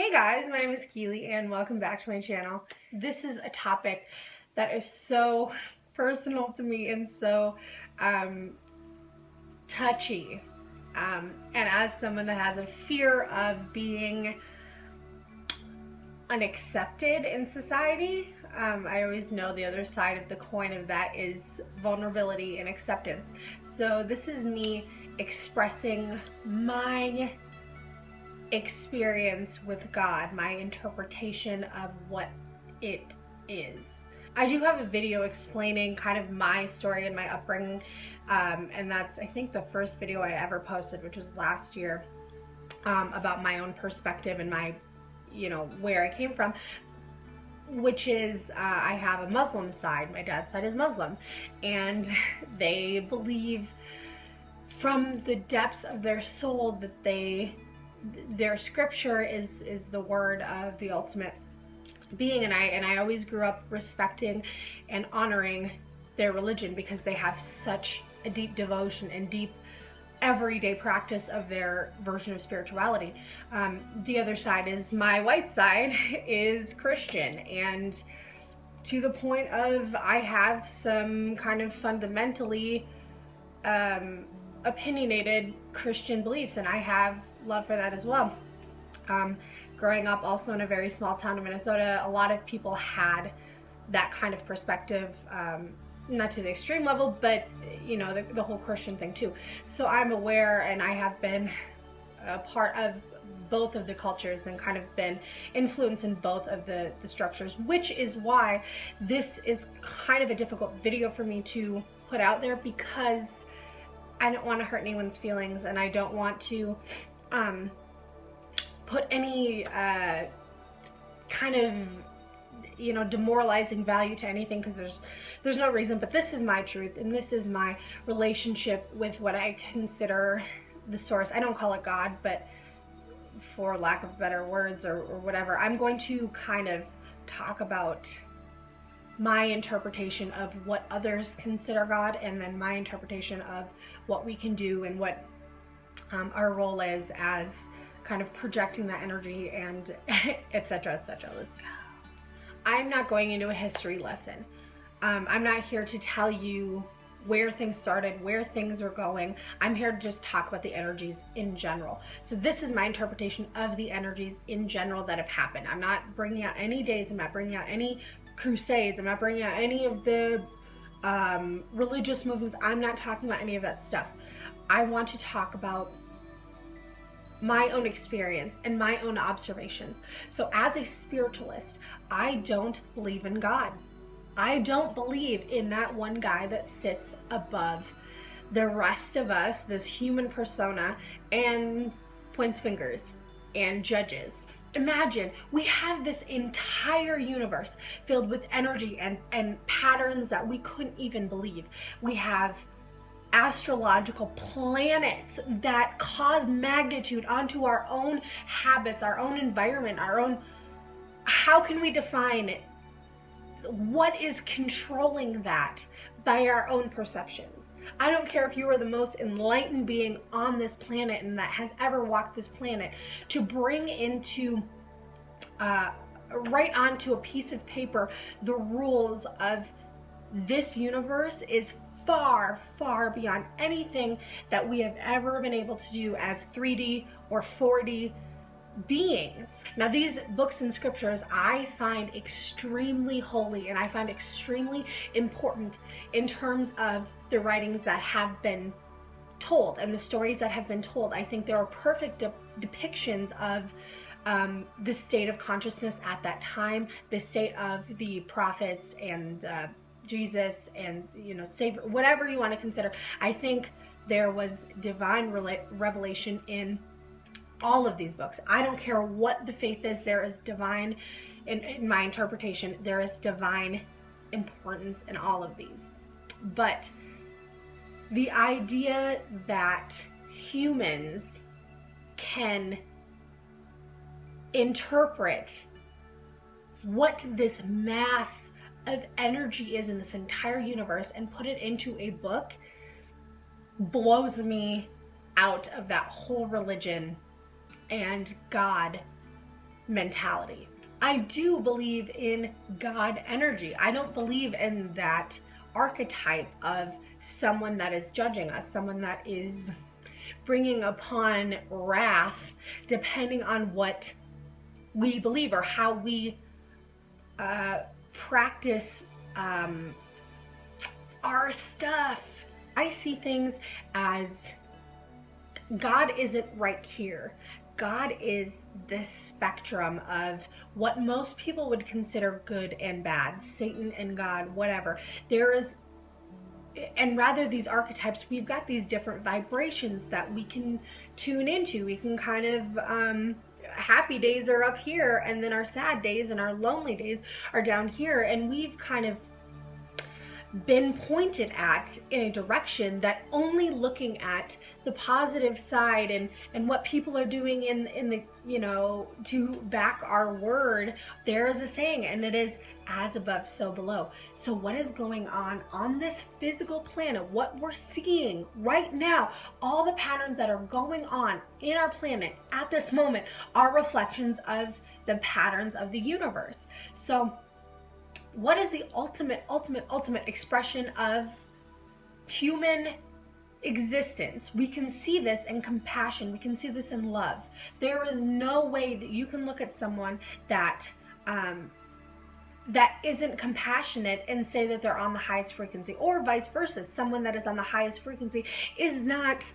Hey guys, my name is Keely and welcome back to my channel. This is a topic that is so personal to me and so touchy. And as someone that has a fear of being unaccepted in society, I always know the other side of the coin of that is vulnerability and acceptance. So this is me expressing my experience with God, my interpretation of what it is. I do have a video explaining kind of my story and my upbringing, and that's I think the first video I ever posted, which was last year, about my own perspective and my, where I came from, which is I have a Muslim side. My dad's side is Muslim, and they believe from the depths of their soul that their scripture is the word of the ultimate being, and I always grew up respecting and honoring their religion because they have such a deep devotion and deep everyday practice of their version of spirituality. The other side is my white side is Christian, and to the point of I have some kind of fundamentally opinionated Christian beliefs, and I have love for that as well. Growing up also in a very small town in Minnesota, a lot of people had that kind of perspective, not to the extreme level, but the whole Christian thing too. So I'm aware, and I have been a part of both of the cultures and kind of been influenced in both of the structures, which is why this is kind of a difficult video for me to put out there, because I don't want to hurt anyone's feelings, and I don't want to put any kind of demoralizing value to anything, because there's no reason. But this is my truth, and this is my relationship with what I consider the source. I don't call it God, but for lack of better words or whatever, I'm going to kind of talk about my interpretation of what others consider God, and then my interpretation of what we can do and what our role is as kind of projecting that energy, and etc. etc. Let's go. I'm not going into a history lesson. I'm not here to tell you where things started, where things are going. I'm here to just talk about the energies in general. So this is my interpretation of the energies in general that have happened. I'm not bringing out any dates. I'm not bringing out any crusades. I'm not bringing out any of the religious movements. I'm not talking about any of that stuff. I want to talk about my own experience and my own observations. So as a spiritualist, I don't believe in God. I don't believe in that one guy that sits above the rest of us, this human persona, and points fingers and judges. Imagine we have this entire universe filled with energy and patterns that we couldn't even believe. We have astrological planets that cause magnitude onto our own habits, our own environment, our own. How can we define it? What is controlling that by our own perceptions? I don't care if you are the most enlightened being on this planet and that has ever walked this planet, to bring into right onto a piece of paper the rules of this universe is far, far beyond anything that we have ever been able to do as 3D or 4D beings. Now, these books and scriptures I find extremely holy, and I find extremely important in terms of the writings that have been told and the stories that have been told. I think there are perfect depictions of the state of consciousness at that time, the state of the prophets and Jesus and Savior, whatever you want to consider. I think there was divine revelation in all of these books. I don't care what the faith is, there is divine, in my interpretation, there is divine importance in all of these. But the idea that humans can interpret what this mass of energy is in this entire universe and put it into a book blows me out of that whole religion and God mentality. I do believe in God energy. I don't believe in that archetype of someone that is judging us, someone that is bringing upon wrath depending on what we believe or how we practice our stuff. I see things as God isn't right here. God is this spectrum of what most people would consider good and bad, Satan and God, whatever. There is, and rather these archetypes, we've got these different vibrations that we can tune into. We can kind of, happy days are up here, and then our sad days and our lonely days are down here, and we've kind of been pointed at in a direction that only looking at the positive side and what people are doing in the, you know, to back our word. There is a saying, and it is as above so below. So what is going on this physical planet, what we're seeing right now, all the patterns that are going on in our planet at this moment are reflections of the patterns of the universe. So what is the ultimate expression of human existence? We can see this in compassion. We can see this in love. There is no way that you can look at someone that that isn't compassionate and say that they're on the highest frequency, or vice versa. Someone that is on the highest frequency is not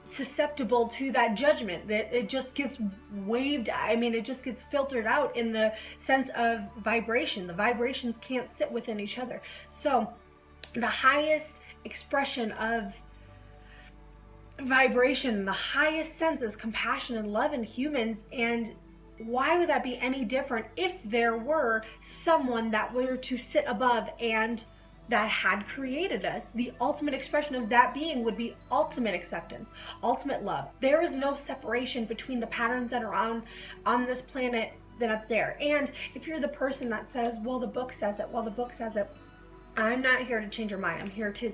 susceptible to that judgment, that it just gets waved. I mean, it just gets filtered out in the sense of vibration. The vibrations can't sit within each other. So the highest expression of vibration, the highest sense is compassion and love in humans. And why would that be any different if there were someone that were to sit above and that had created us? The ultimate expression of that being would be ultimate acceptance, ultimate love. There is no separation between the patterns that are on this planet than up there. And if you're the person that says, well, the book says it, I'm not here to change your mind. I'm here to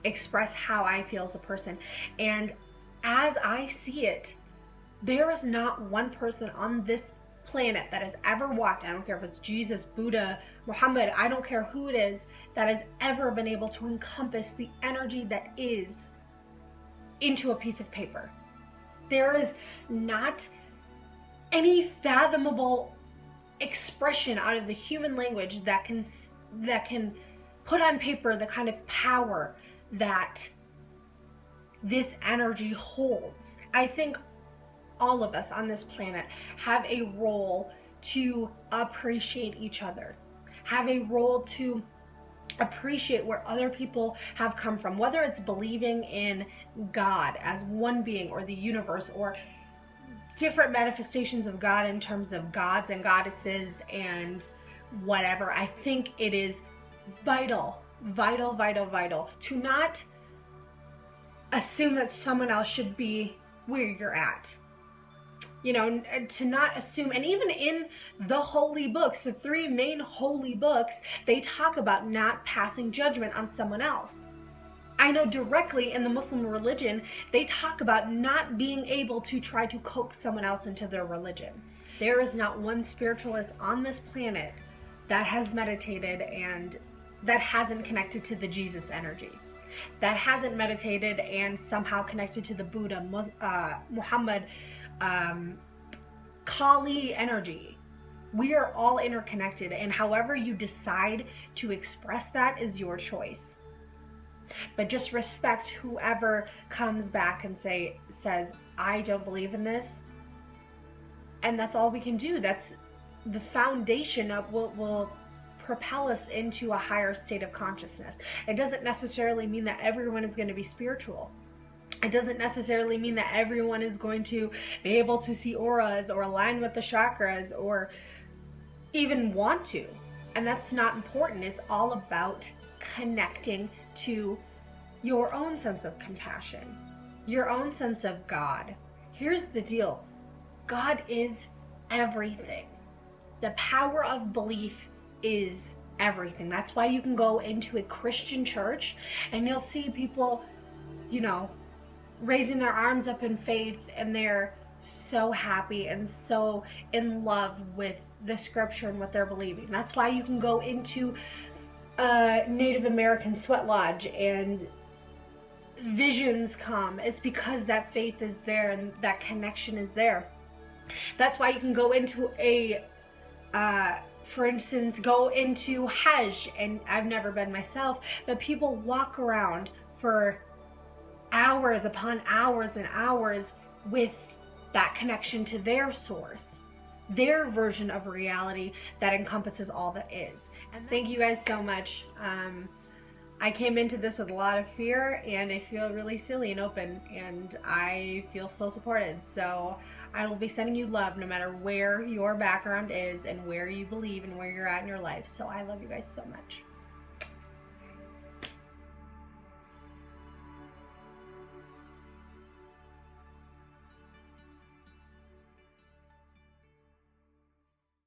express how I feel as a person. And as I see it, there is not one person on this planet that has ever walked, I don't care if it's Jesus, Buddha, Muhammad, I don't care who it is, that has ever been able to encompass the energy that is into a piece of paper. There is not any fathomable expression out of the human language that can put on paper the kind of power that this energy holds. I think all of us on this planet have a role to appreciate each other, have a role to appreciate where other people have come from, whether it's believing in God as one being, or the universe, or different manifestations of God in terms of gods and goddesses and whatever. I think it is vital to not assume that someone else should be where you're at. You know, to not assume, and even in the holy books, the 3 main holy books, they talk about not passing judgment on someone else. I know directly in the Muslim religion, they talk about not being able to try to coax someone else into their religion. There is not one spiritualist on this planet that has meditated and that hasn't connected to the Jesus energy, that hasn't meditated and somehow connected to the Buddha, Muhammad, Kali energy. We are all interconnected, and however you decide to express that is your choice. But just respect whoever comes back and says, I don't believe in this. And that's all we can do. That's the foundation of what will propel us into a higher state of consciousness. It doesn't necessarily mean that everyone is going to be spiritual. It doesn't necessarily mean that everyone is going to be able to see auras or align with the chakras or even want to. And that's not important. It's all about connecting to your own sense of compassion, your own sense of God. Here's the deal. God is everything. The power of belief is everything. That's why you can go into a Christian church and you'll see people, you know, raising their arms up in faith, and they're so happy and so in love with the scripture and what they're believing. That's why you can go into a Native American sweat lodge and visions come. It's because that faith is there and that connection is there. That's why you can go into a for instance, go into Hajj, and I've never been myself, but people walk around for hours upon hours and hours with that connection to their source, their version of reality that encompasses all that is. And thank you guys so much. I came into this with a lot of fear, and I feel really silly and open, and I feel so supported. So I will be sending you love no matter where your background is and where you believe and where you're at in your life. So I love you guys so much.